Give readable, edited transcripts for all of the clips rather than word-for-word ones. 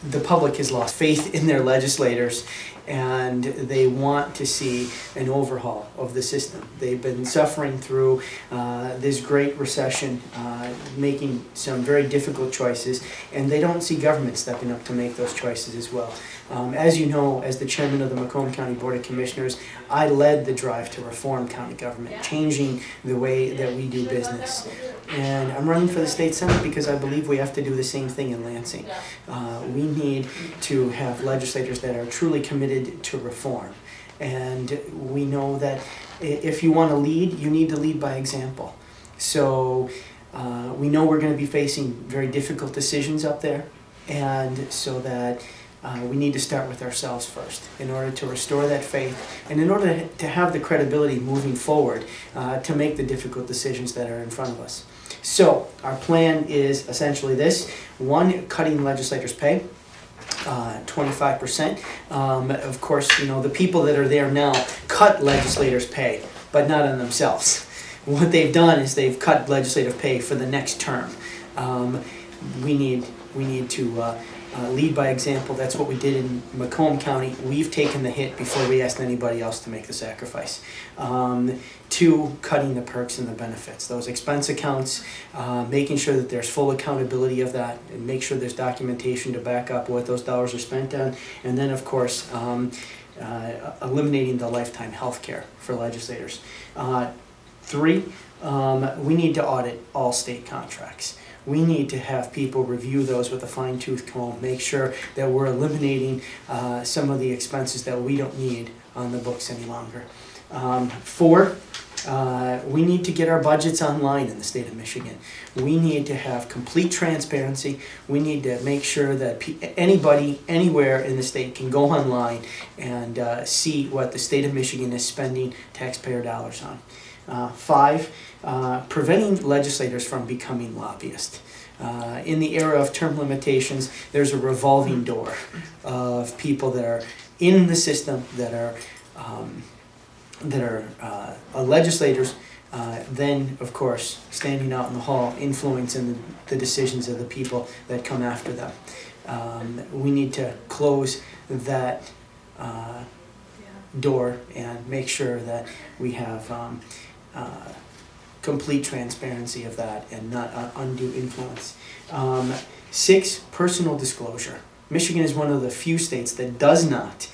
the public has lost faith in their legislators, and they want to see an overhaul of the system. They've been suffering through this great recession, making some very difficult choices, and they don't see government stepping up to make those choices as well. As you know, as the chairman of the Macomb County Board of Commissioners, I led the drive to reform county government, changing the way that we do business. And I'm running for the state senate because I believe we have to do the same thing in Lansing. We need to have legislators that are truly committed to reform. And we know that if you want to lead, you need to lead by example. So we know we're going to be facing very difficult decisions up there, and so that we need to start with ourselves first in order to restore that faith and in order to have the credibility moving forward to make the difficult decisions that are in front of us. So our plan is essentially this: one, cutting legislators' pay, 25%. Of course, you know, the people that are there now cut legislators' pay, but not on themselves. What they've done is they've cut legislative pay for the next term. We need to lead by example. That's what we did in Macomb County. We've taken the hit before we asked anybody else to make the sacrifice. Two, cutting the perks and the benefits. Those expense accounts, making sure that there's full accountability of that, and make sure there's documentation to back up what those dollars are spent on. And then, of course, eliminating the lifetime health care for legislators. Three, we need to audit all state contracts. We need to have people review those with a fine-tooth comb, make sure that we're eliminating some of the expenses that we don't need on the books any longer. Four, we need to get our budgets online in the state of Michigan. We need to have complete transparency. We need to make sure that anybody, anywhere in the state can go online and see what the state of Michigan is spending taxpayer dollars on. Five, preventing legislators from becoming lobbyists. In the era of term limitations, there's a revolving door of people that are in the system that are legislators, then, of course, standing out in the hall, influencing the decisions of the people that come after them. We need to close that door and make sure that we have complete transparency of that and not undue influence. Six, personal disclosure. Michigan is one of the few states that does not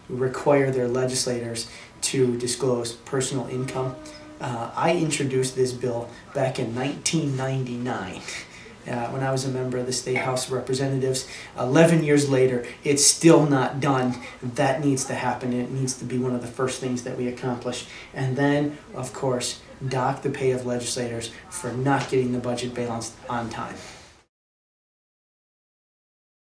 require their legislators to disclose personal income. I introduced this bill back in 1999 when I was a member of the State House of Representatives. 11 years later, it's still not done. That needs to happen. It needs to be one of the first things that we accomplish. And then, of course, dock the pay of legislators for not getting the budget balanced on time.